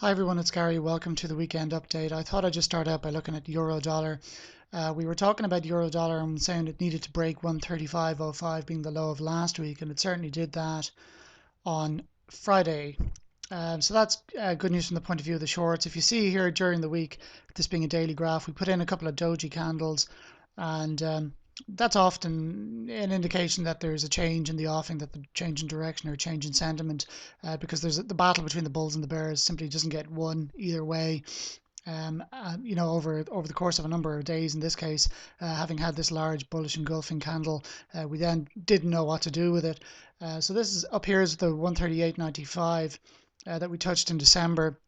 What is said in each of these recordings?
Hi everyone, it's Gary. Welcome to the weekend update. I thought I'd just start out by looking at euro dollar. We were talking about euro dollar and saying it needed to break 135.05 being the low of last week, and it certainly did that on Friday. So that's good news from the point of view of the shorts. If you see here during the week, this being a daily graph, we put in a couple of doji candles, and that's often an indication that there's a change in the offing, that the change in direction or change in sentiment, because there's the battle between the bulls and the bears simply doesn't get won either way. Over the course of a number of days, in this case, having had this large bullish engulfing candle, we then didn't know what to do with it. So this is up here is the 138.95 that we touched in December,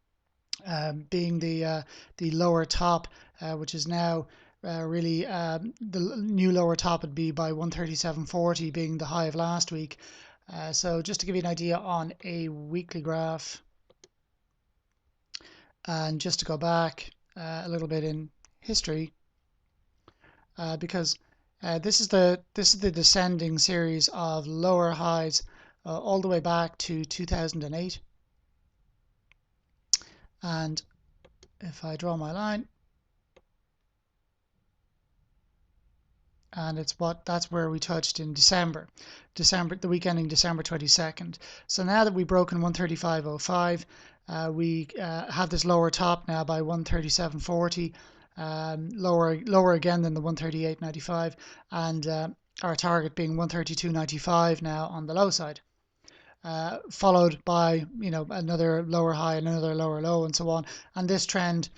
being the lower top, which is now really the new lower top would be by 137.40 being the high of last week. So just to give you an idea on a weekly graph, and just to go back a little bit in history, because this is the descending series of lower highs all the way back to 2008. And if I draw my line, and that's where we touched in December, the week ending December 22nd. So now that we've broken 135.05, we have this lower top now by 137.40, lower again than the 138.95, and our target being 132.95 now on the low side. Followed by another lower high and another lower low and so on, and this trend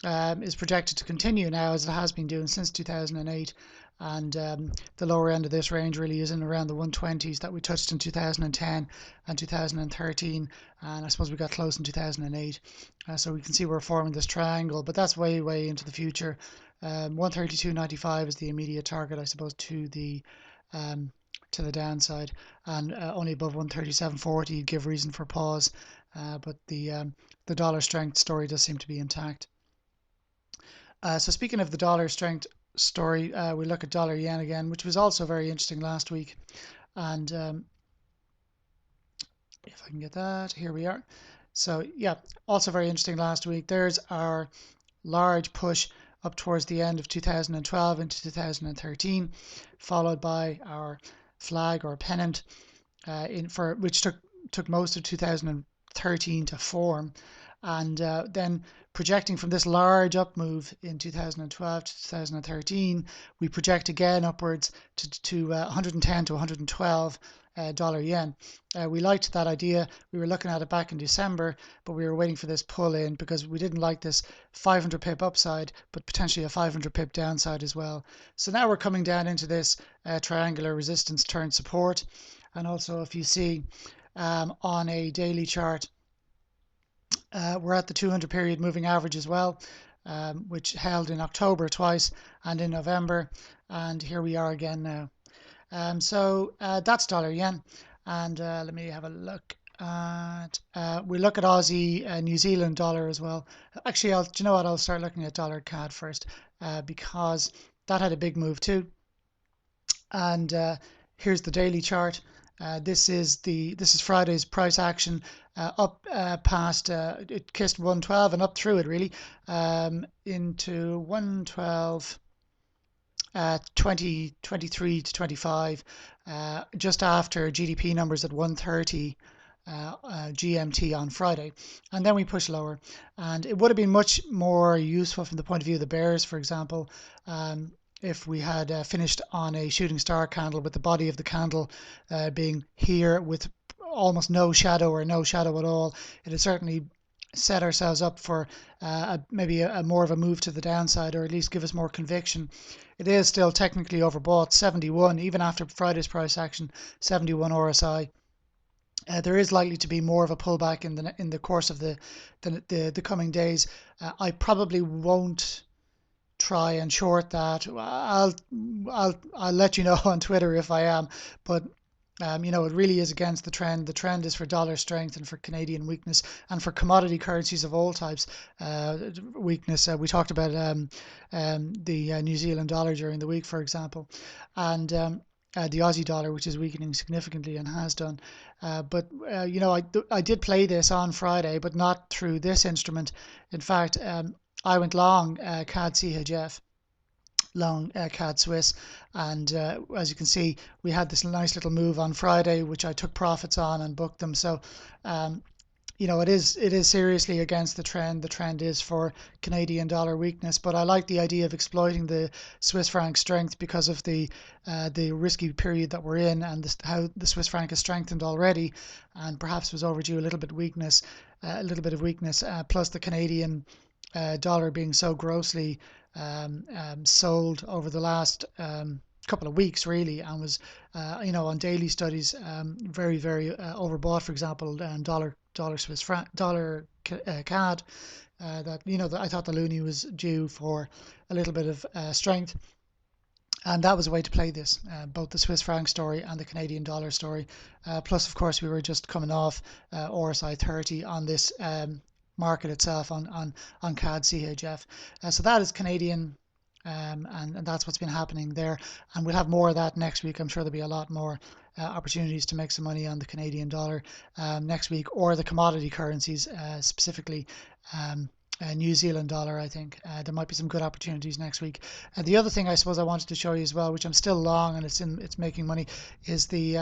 is projected to continue now as it has been doing since 2008, and the lower end of this range really is in around the 120s that we touched in 2010 and 2013, and I suppose we got close in 2008. So we can see we're forming this triangle, but that's way into the future. 132.95 is the immediate target, I suppose, to the downside, and only above 137.40 give reason for pause, but the dollar strength story does seem to be intact. So speaking of the dollar strength story, we look at dollar yen again, which was also very interesting last week, and if I can get that, here we are. So yeah, also very interesting last week. There's our large push up towards the end of 2012 into 2013, followed by our flag or pennant which took most of 2013 to form, and then projecting from this large up move in 2012 to 2013, we project again upwards to 110 to 112 dollar yen. We liked that idea. We were looking at it back in December, but we were waiting for this pull in because we didn't like this 500 pip upside, but potentially a 500 pip downside as well. So now we're coming down into this triangular resistance turn support, and also if you see on a daily chart, we're at the 200 period moving average as well, which held in October twice and in November, and here we are again now. So that's dollar yen, and let me have a look at we look at Aussie New Zealand dollar as well. Actually, do you know what, I'll start looking at dollar CAD first, because that had a big move too. And here's the daily chart. This is Friday's price action, up past it kissed 112 and up through it really, into 112. 23 to 25, just after GDP numbers at 1:30 GMT on Friday, and then we push lower. And it would have been much more useful from the point of view of the bears, for example, if we had finished on a shooting star candle, with the body of the candle being here with almost no shadow or no shadow at all. It had certainly set ourselves up for maybe a more of a move to the downside, or at least give us more conviction. It is still technically overbought, 71, even after Friday's price action, 71 RSI. There is likely to be more of a pullback in the course of the coming days. I probably won't try and short that. I'll let you know on Twitter if I am, but it really is against the trend. The trend is for dollar strength and for Canadian weakness, and for commodity currencies of all types weakness. We talked about the New Zealand dollar during the week, for example, and the Aussie dollar, which is weakening significantly and has done. But you know, I did play this on Friday, but not through this instrument. In fact, I went long CAD CHF, long CAD Swiss, and as you can see, we had this nice little move on Friday, which I took profits on and booked them. So you know, it is seriously against the trend. The trend is for Canadian dollar weakness, but I like the idea of exploiting the Swiss franc strength because of the risky period that we're in, and how the Swiss franc has strengthened already, and perhaps was overdue a little bit of weakness, plus the Canadian dollar being so grossly sold over the last couple of weeks really, and was you know, on daily studies very overbought. For example, dollar Swiss franc, dollar CAD, that, you know, that I thought the loonie was due for a little bit of strength, and that was a way to play this, both the Swiss franc story and the Canadian dollar story. Plus, of course, we were just coming off RSI 30 on this market itself, on CAD CHF. So that is Canadian, and that's what's been happening there. And we'll have more of that next week. I'm sure there'll be a lot more opportunities to make some money on the Canadian dollar next week, or the commodity currencies, specifically New Zealand dollar. I think there might be some good opportunities next week. The other thing I suppose I wanted to show you as well, which I'm still long and it's making money, is the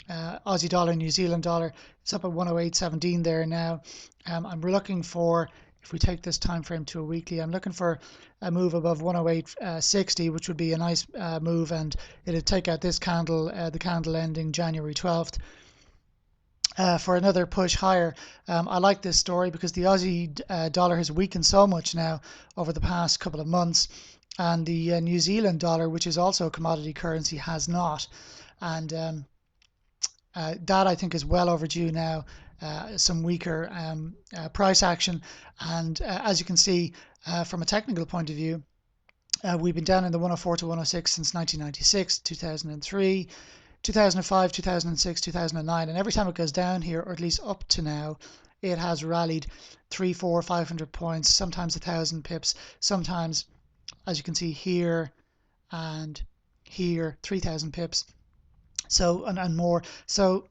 Aussie dollar, New Zealand dollar. It's up at 108.17 there now. I'm looking for, if we take this time frame to a weekly, I'm looking for a move above 108.60, which would be a nice move, and it'd take out this candle, the candle ending January 12th. For another push higher. I like this story because the Aussie dollar has weakened so much now over the past couple of months, and the New Zealand dollar, which is also a commodity currency, has not. And that, I think, is well overdue now. Some weaker price action, and as you can see from a technical point of view, we've been down in the 104 to 106 since 1996, 2003, 2005, 2006, 2009, and every time it goes down here, or at least up to now, it has rallied 3, 4, 500 points, sometimes 1,000 pips, sometimes, as you can see here and here, 3,000 pips, so and more. So,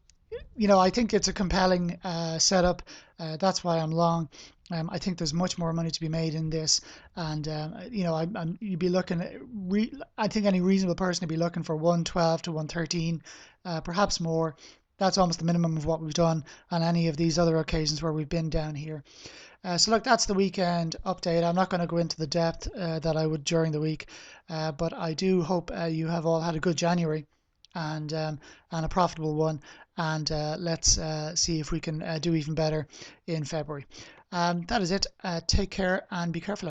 you know, I think it's a compelling setup. That's why I'm long. I think there's much more money to be made in this, and you know, you'd be looking at I think any reasonable person would be looking for 112 to 113, perhaps more. That's almost the minimum of what we've done on any of these other occasions where we've been down here. So look, that's the weekend update. I'm not going to go into the depth that I would during the week, but I do hope you have all had a good January, and a profitable one, and let's see if we can do even better in February. That is it. Take care and be careful.